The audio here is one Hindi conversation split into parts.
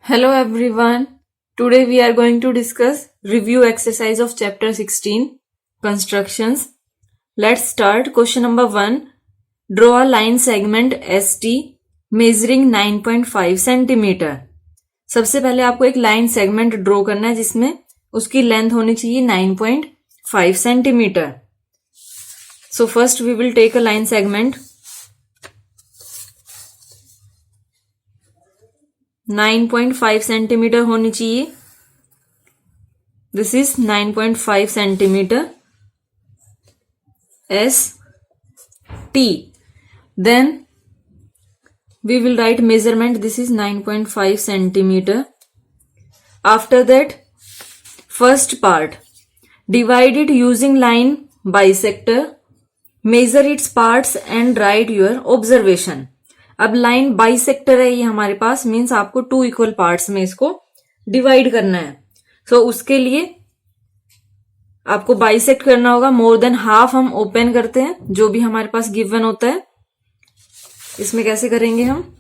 Hello everyone. Today we are going to discuss review exercise of chapter 16 constructions. Let's start. Question number 1. Draw a line segment ST measuring 9.5 centimeter. सबसे पहले आपको एक लाइन सेगमेंट ड्रॉ करना है जिसमें उसकी लेंथ होनी चाहिए 9.5 centimetre. So first we will take a line segment 9.5 centimetre होनी चाहिए. This is 9.5 centimetre S T. Then we will write measurement. This is 9.5 centimeter. After that, first part, divide it using line bisector, measure its parts and write your observation. अब लाइन बाइसेक्टर है ये हमारे पास, मीन्स आपको 2 इक्वल पार्ट्स में इसको डिवाइड करना है. सो उसके लिए आपको बाइसेक्ट करना होगा. मोर देन हाफ हम ओपन करते हैं जो भी हमारे पास गिवन होता है. इसमें कैसे करेंगे हम?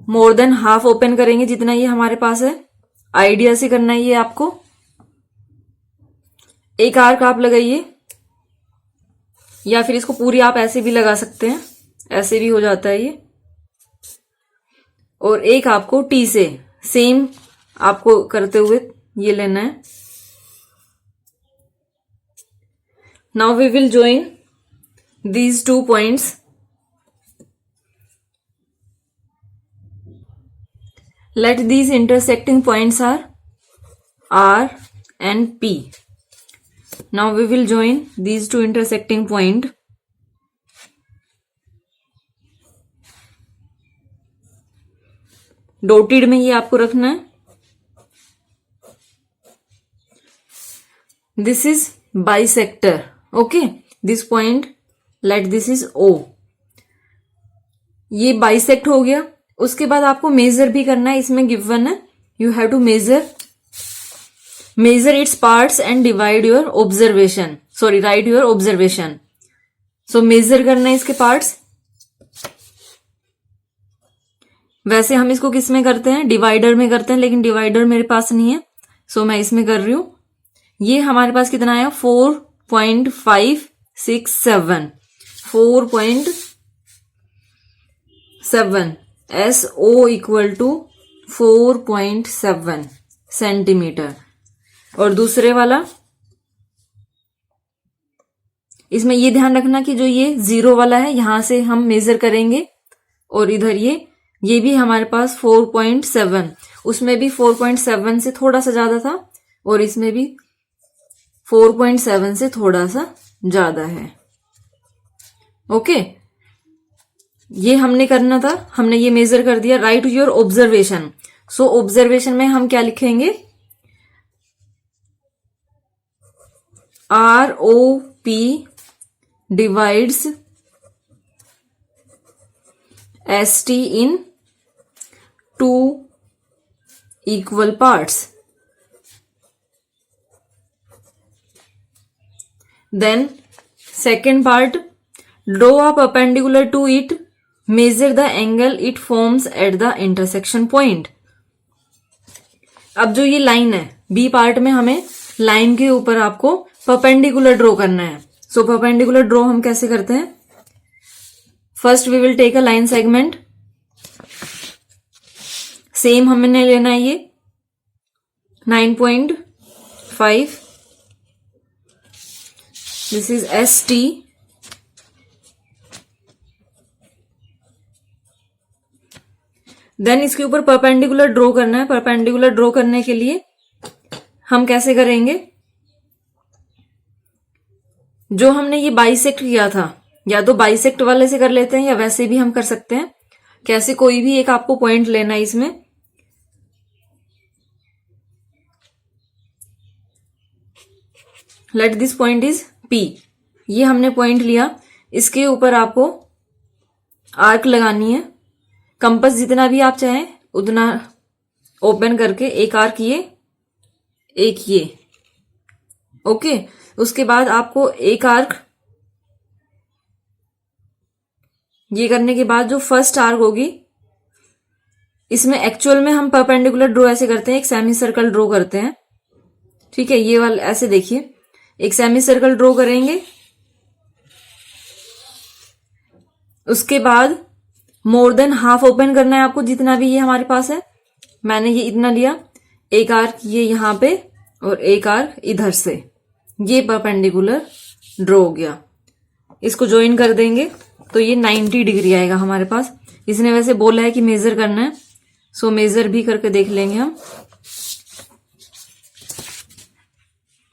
मोर देन हाफ ओपन करेंगे जितना ये हमारे पास है. आइडिया से करना है ये आपको. एक आर्क आप लगाइए या फिर इसको पूरी आप ऐसे भी लगा सकते हैं, ऐसे भी हो जाता है ये. और एक आपको टी से सेम आपको करते हुए ये लेना है. Now we will join these 2 points. Let these intersecting points are R and P. Now we will join these 2 intersecting point. Dotted में ये आपको रखना है. This is bisector. Okay. This point, let this is O. ये bisect हो गया. उसके बाद आपको मेजर भी करना है. इसमें गिवन है you have to measure its parts and divide your observation. Sorry, write your observation. So measure करना है इसके पार्ट्स. वैसे हम इसको किस में करते हैं? डिवाइडर में करते हैं, लेकिन डिवाइडर मेरे पास नहीं है. सो मैं इसमें कर रही हूं. ये हमारे पास कितना आया? 4.567. 4.7 SO इक्वल टू 4.7 सेंटीमीटर. और दूसरे वाला, इसमें ये ध्यान रखना कि जो ये 0 वाला है यहां से हम मेजर करेंगे. और इधर ये भी हमारे पास 4.7, उसमें भी 4.7 से थोड़ा सा ज्यादा था और इसमें भी 4.7 से थोड़ा सा ज्यादा है. ओके. ये हमने करना था, हमने ये मेजर कर दिया. Right your observation. So observation में हम क्या लिखेंगे? ROP divides ST in 2 equal parts. Then second part, draw a perpendicular to it, measure the angle it forms at the intersection point. अब जो ये लाइन है बी पार्ट में, हमें लाइन के ऊपर आपको परपेंडिकुलर ड्रॉ करना है. सो परपेंडिकुलर ड्रॉ हम कैसे करते हैं? First we will take a line segment. Same हमने लेना है ये 9.5. This is ST. देन इसके ऊपर परपेंडिकुलर ड्रॉ करना है. परपेंडिकुलर ड्रॉ करने के लिए हम कैसे करेंगे? जो हमने ये बाइसेक्ट किया था, या तो बाइसेक्ट वाले से कर लेते हैं या वैसे भी हम कर सकते हैं. कैसे? कोई भी एक आपको पॉइंट लेना है इसमें. Let this point is P. ये हमने पॉइंट लिया. इसके ऊपर आपको आर्क लगानी है. कंपास जितना भी आप चाहें उतना ओपन करके एक आर्क ये, एक ये. ओके. उसके बाद आपको एक आर्क, ये करने के बाद जो फर्स्ट आर्क होगी इसमें एक्चुअल में हम परपेंडिकुलर ड्रॉ ऐसे करते हैं, एक सेमी सर्कल ड्रॉ करते हैं, ठीक है। ये वाला ऐसे देखिए, एक सेमी सर्कल ड्रॉ करेंगे, उसके बाद मोर देन हाफ ओपन करना है आपको, जितना भी ये हमारे पास है। मैंने ये इतना लिया, एक आर्क ये यहां पे और एक आर्क इधर से, ये परपेंडिकुलर ड्रॉ हो गया। इसको ज्वाइन कर देंगे तो ये 90 डिग्री आएगा हमारे पास। इसने वैसे बोला है कि मेजर करना है, सो मेजर भी करके देख लेंगे हम।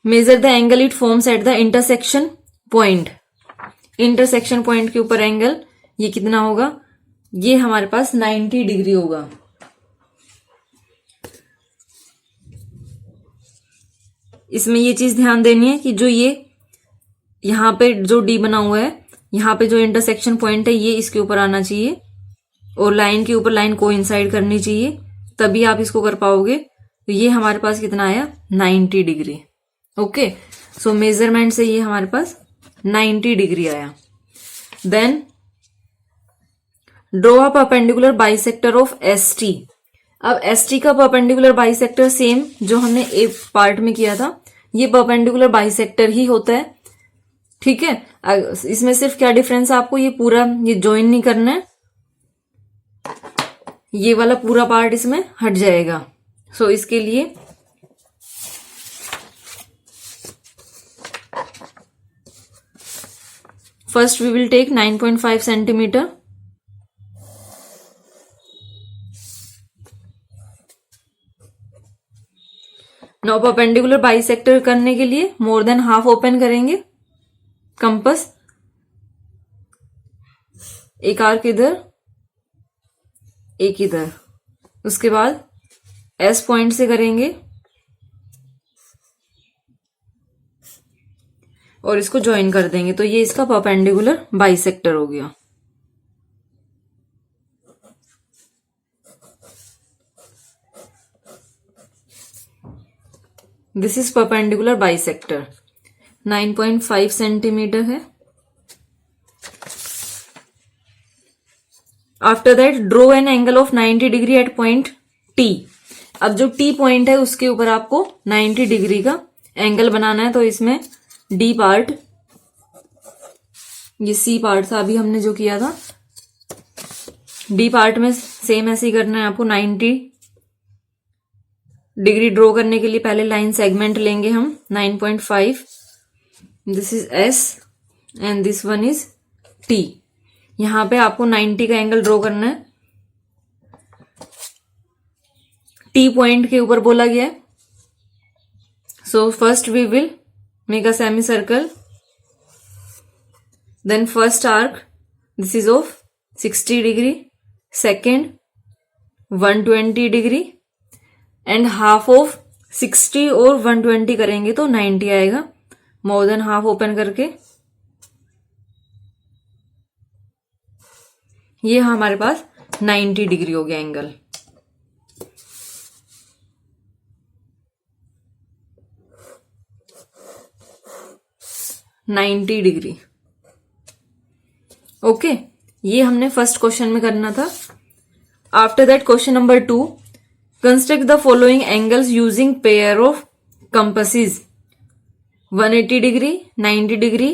Measure the angle it forms at the intersection point. Intersection point के ऊपर एंगल ये कितना होगा, ये हमारे पास 90 डिग्री होगा। इसमें ये चीज ध्यान देनी है कि जो ये यहां पे जो डी बना हुआ है, यहां पे जो इंटरसेक्शन पॉइंट है ये इसके ऊपर आना चाहिए और लाइन के ऊपर लाइन कोइंसाइड करनी चाहिए, तभी आप इसको कर पाओगे। तो ये हमारे पास कितना आया, 90 डिग्री। ओके, सो मेजरमेंट से ये हमारे पास 90 डिग्री आया। Then draw a perpendicular bisector of ST. अब एसटी का परपेंडिकुलर बाइसेक्टर सेम जो हमने एक पार्ट में किया था, ये परपेंडिकुलर बाइसेक्टर ही होता है, ठीक है। इसमें सिर्फ क्या डिफरेंस है, आपको ये पूरा ये ज्वाइन नहीं करना है, ये वाला पूरा पार्ट इसमें हट जाएगा। सो इसके लिए first we will take 9.5 centimetre. Now perpendicular bisector करने के लिए मोर देन हाफ ओपन करेंगे कंपास, एक आर्क इधर एक इधर, उसके बाद एस पॉइंट से करेंगे और इसको ज्वाइन कर देंगे, तो ये इसका परपेंडिकुलर बाइसेक्टर हो गया। This is perpendicular bisector, 9.5 centimetre है। After that draw an angle of 90 degree at point T. अब जो टी पॉइंट है उसके ऊपर आपको 90 डिग्री का एंगल बनाना है, तो इसमें डी पार्ट, ये सी पार्ट था अभी हमने जो किया था, डी पार्ट में सेम ऐसे ही करना है आपको। 90 डिग्री ड्रॉ करने के लिए पहले लाइन सेगमेंट लेंगे हम 9.5, this is S and this one is T. यहां पे आपको 90 का एंगल ड्रॉ करना है, टी पॉइंट के ऊपर बोला गया है। So first we will make a semicircle, then first arc this is of 60 degree, second 120 degree and half of 60 और 120 करेंगे तो 90 आएगा। मोर देन हाफ ओपन करके ये हमारे पास 90 डिग्री हो गया एंगल। डिग्री ओके, ये हमने फर्स्ट क्वेश्चन में करना था। After that question number 2, construct the following angles using pair of compasses 180 degree, 90 degree,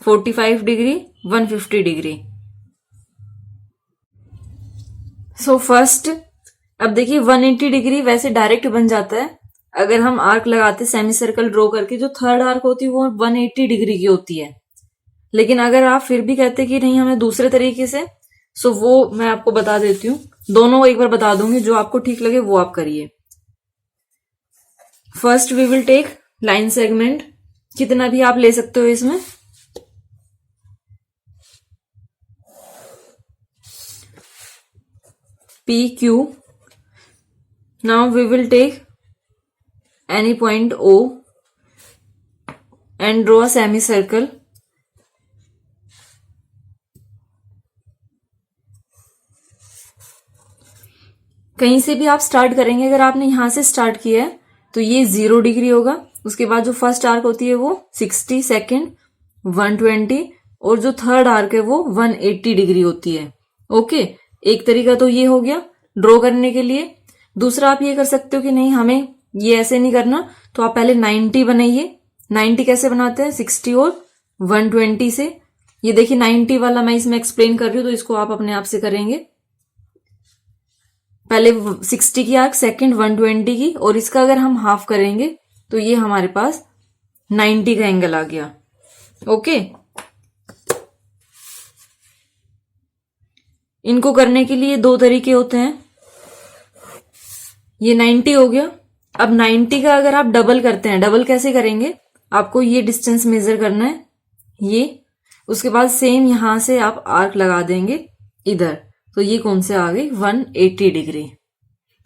45 degree, 150 degree. So first अब देखिए 180 डिग्री वैसे डायरेक्ट बन जाता है अगर हम आर्क लगाते सेमी सर्कल ड्रॉ करके, जो थर्ड आर्क होती है वो 180 डिग्री की होती है। लेकिन अगर आप फिर भी कहते कि नहीं हमें दूसरे तरीके से, सो वो मैं आपको बता देती हूँ, दोनों एक बार बता दूंगी, जो आपको ठीक लगे वो आप करिए। First we will take line segment, कितना भी आप ले सकते हो इसमें, P Q. Now we will take any point O and draw a semicircle. कहीं से भी आप स्टार्ट करेंगे, अगर आपने यहां से स्टार्ट किया है तो ये 0 डिग्री होगा। उसके बाद जो फर्स्ट आर्क होती है वो 60, सेकेंड 120 और जो थर्ड आर्क है वो 180 डिग्री होती है। ओके, एक तरीका तो ये हो गया। ड्रॉ करने के लिए। दूसरा आप ये कर सकते हो कि नहीं हमें ये ऐसे नहीं करना, तो आप पहले 90 बनाइए। 90 कैसे बनाते हैं, 60 और 120 से। ये देखिए 90 वाला मैं इसमें एक्सप्लेन कर रही हूं, तो इसको आप अपने आप से करेंगे। पहले 60 की आर्क, सेकंड 120 की, और इसका अगर हम हाफ करेंगे तो ये हमारे पास 90 का एंगल आ गया। ओके, इनको करने के लिए दो तरीके होते हैं। ये 90 हो गया। अब 90 का अगर आप डबल करते हैं, डबल कैसे करेंगे, आपको ये डिस्टेंस मेजर करना है, ये, उसके बाद सेम यहां से आप आर्क लगा देंगे इधर, तो ये कौन से आ गई, 180 डिग्री।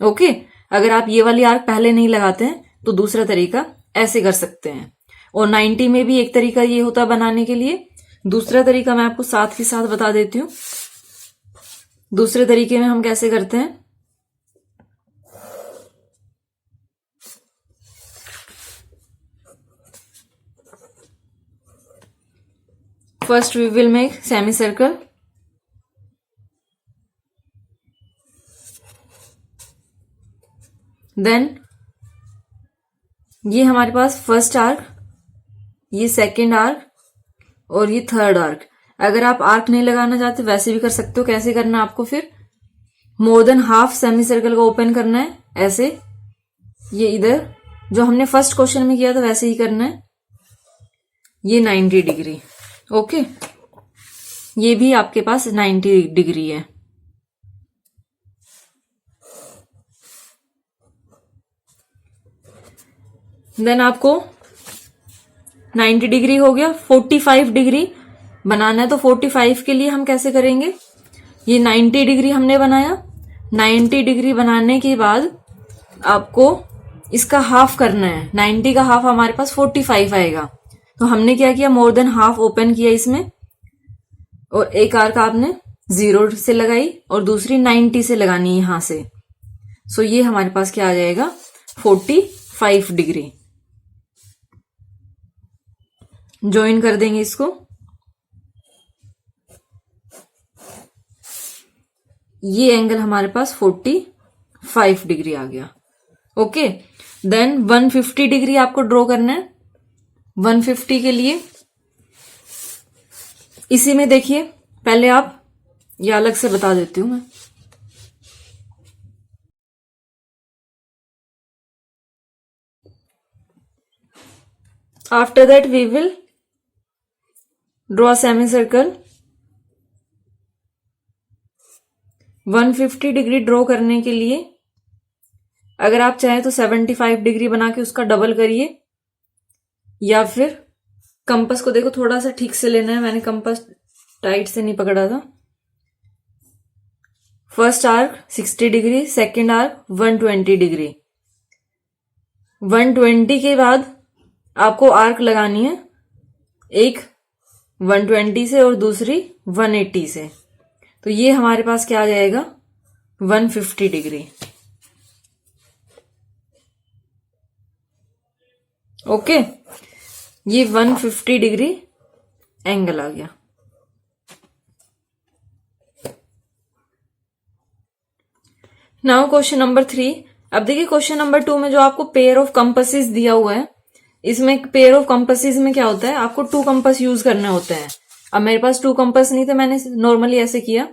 ओके, अगर आप ये वाली आर्क पहले नहीं लगाते हैं तो दूसरा तरीका ऐसे कर सकते हैं। और 90 में भी एक तरीका ये होता है बनाने के लिए। दूसरा तरीका मैं आपको साथ ही साथ बता देती हूँ। दूसरे तरीके में हम कैसे करते हैं, first we will make semicircle, then ये हमारे पास फर्स्ट आर्क, ये सेकेंड आर्क, और ये थर्ड आर्क। अगर आप आर्क नहीं लगाना चाहते वैसे भी कर सकते हो। कैसे करना है आपको, फिर मोर देन हाफ सेमी सर्कल को ओपन करना है ऐसे, ये इधर जो हमने फर्स्ट क्वेश्चन में किया था वैसे ही करना है, ये 90 डिग्री। ओके, ये भी आपके पास 90 डिग्री है। देन आपको 90 डिग्री हो गया, 45 डिग्री बनाना है। तो 45 के लिए हम कैसे करेंगे, ये 90 डिग्री हमने बनाया, 90 डिग्री बनाने के बाद आपको इसका हाफ करना है। 90 का हाफ हमारे पास 45 आएगा। तो हमने क्या किया, मोर देन हाफ ओपन किया इसमें, और एक आर्क आपने 0 से लगाई और दूसरी 90 से लगानी है यहां से। सो ये हमारे पास क्या आ जाएगा, 45 डिग्री। ज्वाइन कर देंगे इसको। ये एंगल हमारे पास 45 डिग्री आ गया। ओके, देन 150 डिग्री आपको ड्रॉ करना है। 150 के लिए इसी में देखिए, पहले आप, ये अलग से बता देती हूं मैं। After that we will draw semicircle. 150 degree draw करने के लिए अगर आप चाहें तो 75 डिग्री बना के उसका डबल करिए, या फिर कंपास को देखो थोड़ा सा ठीक से लेना है, मैंने कंपास टाइट से नहीं पकड़ा था। First arc 60 degree, second arc 120 degree. 120 के बाद आपको आर्क लगानी है, एक 120 से और दूसरी 180 से। तो ये हमारे पास क्या आ जाएगा, 150 डिग्री। ओके, ये 150 डिग्री एंगल आ गया। Now question number 3। अब देखिए क्वेश्चन नंबर 2 में जो आपको पेयर ऑफ कंपासेस दिया हुआ है, इसमें पेयर ऑफ कंपासेस में क्या होता है, आपको 2 कंपास यूज करने होते हैं। अब मेरे पास 2 कंपास नहीं थे, मैंने नॉर्मली ऐसे किया।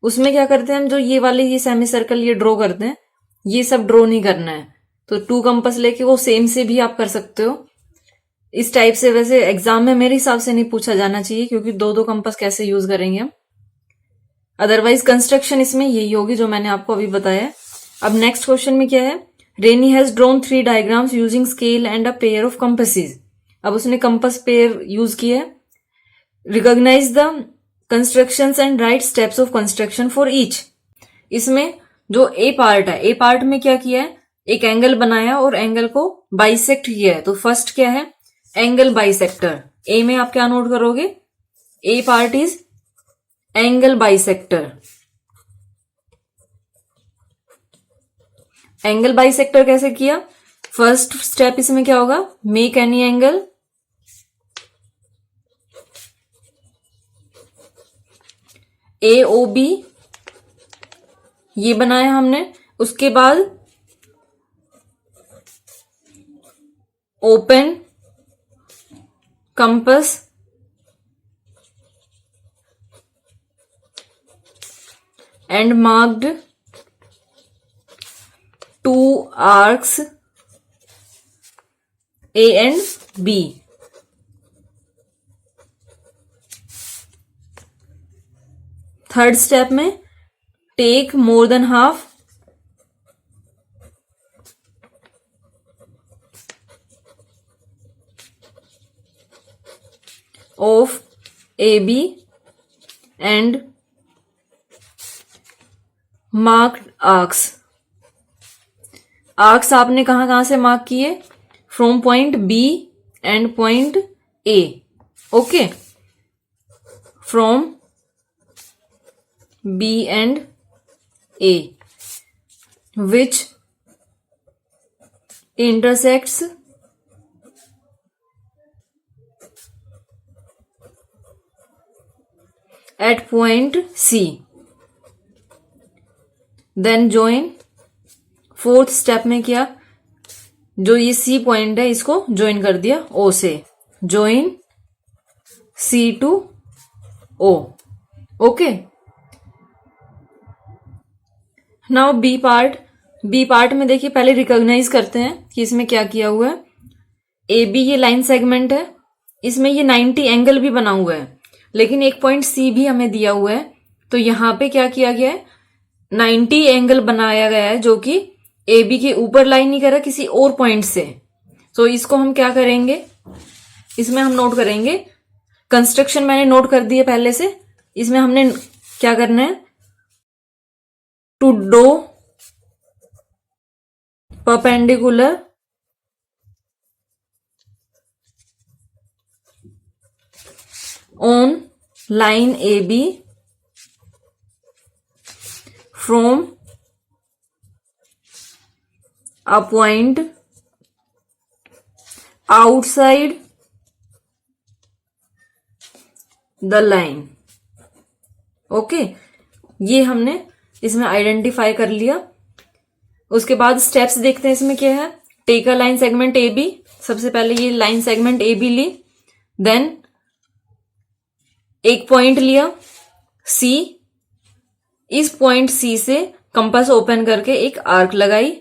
उसमें क्या करते हैं हम, जो ये वाले ये सेमी सर्कल ये ड्रॉ करते हैं, ये सब ड्रॉ नहीं करना है। तो 2 कंपास लेके वो सेम से भी आप कर सकते हो इस टाइप से। वैसे एग्जाम में मेरे हिसाब से नहीं पूछा जाना चाहिए, क्योंकि 2-2 कंपास कैसे यूज करेंगे हम। अदरवाइज कंस्ट्रक्शन इसमें यही होगी जो मैंने आपको अभी बताया है। अब नेक्स्ट क्वेश्चन में क्या है, Renee has drawn 3 diagrams using scale and a pair of compasses. अब उसने कंपास पेयर यूज किया है। Recognise the constructions and write steps of construction for each. इसमें जो ए पार्ट है, ए पार्ट में क्या किया है, एक एंगल बनाया और एंगल को बाइसेक्ट किया है। तो फर्स्ट क्या है, एंगल बाइसेक्टर। ए में आप क्या नोट करोगे, A part is angle bisector. Angle bisector कैसे किया, फर्स्ट स्टेप इसमें क्या होगा, मेक एनी एंगल AOB, ये बनाया हमने। उसके बाद open compass and marked 2 arcs A and B. Third step में take more than half of AB and marked arcs. Arcs आपने कहां से मार्क किए? From point B and point A. Okay, from B and A which intersects at point C. Then join। Fourth step में क्या, जो ये सी पॉइंट है इसको ज्वाइन कर दिया ओ से। Join C to O. Okay, now B part. B part में देखिए पहले रिकॉग्नाइज करते हैं कि इसमें क्या किया हुआ है। ए बी ये लाइन सेगमेंट है, इसमें ये 90 एंगल भी बना हुआ है, लेकिन एक पॉइंट सी भी हमें दिया हुआ है। तो यहां पे क्या किया गया है, 90 एंगल बनाया गया है जो कि ए बी के ऊपर लाइन नहीं करा किसी और पॉइंट से। तो इसको हम क्या करेंगे, इसमें हम नोट करेंगे। कंस्ट्रक्शन मैंने नोट कर दिया पहले से। इसमें हमने क्या करना है, to do perpendicular on line A B from a point outside the line। Okay, ये हमने इसमें आइडेंटिफाई कर लिया। उसके बाद स्टेप्स देखते हैं इसमें क्या है। Take a line segment A B. सबसे पहले ये लाइन सेगमेंट ए बी ली, देन एक पॉइंट लिया सी। इस पॉइंट सी से कंपास ओपन करके एक आर्क लगाई।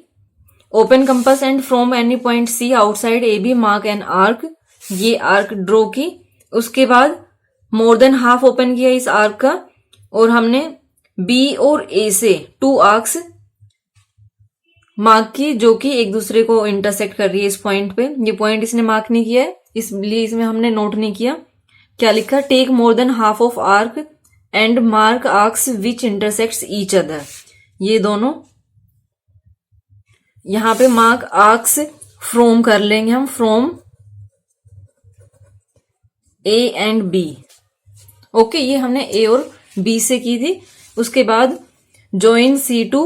Open compass and from any point C outside A B mark an arc. ये आर्क ड्रॉ की। उसके बाद मोर देन हाफ ओपन किया इस आर्क का, और हमने बी और ए से 2 आर्क्स मार्क की जो कि एक दूसरे को इंटरसेक्ट कर रही है इस पॉइंट पे। ये पॉइंट इसने मार्क नहीं किया है, इसलिए इसमें हमने नोट नहीं किया। क्या लिखा, take more than half of arc and mark arcs which intersects each other. ये दोनों यहां पे मार्क आर्क्स फ्रॉम कर लेंगे हम, from A and B. Okay, ये हमने ए और बी से की थी। उसके बाद join C to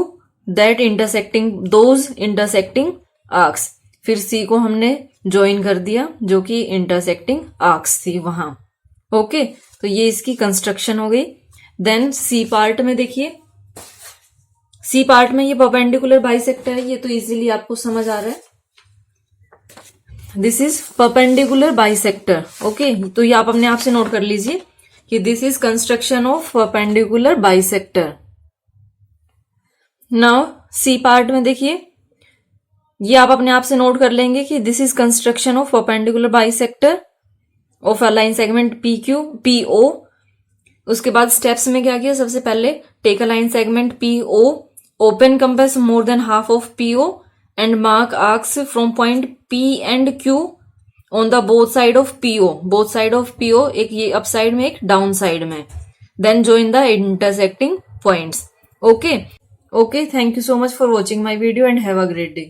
that intersecting those intersecting arcs. फिर सी को हमने ज्वाइन कर दिया जो कि इंटरसेक्टिंग आर्क्स थी वहां। ओके, तो ये इसकी कंस्ट्रक्शन हो गई। देन सी पार्ट में देखिए, सी पार्ट में ये परपेंडिकुलर बाइसेक्टर है, ये तो इजीली आपको समझ आ रहा है। This is perpendicular bisector. Okay, तो ये आप अपने आप से नोट कर लीजिए कि this is construction of perpendicular bisector. Now C part में देखिए, ये आप अपने आप से नोट कर लेंगे कि this is construction of perpendicular bisector of a line segment P Q P O. उसके बाद स्टेप्स में क्या किया, सबसे पहले take a line segment P O, open compass more than half of P O and mark arcs from point P and Q on the both side of P O. Both side of P O, एक ये अप साइड में एक डाउन साइड में। Then join the intersecting points. Okay, thank you so much for watching my video and have a great day.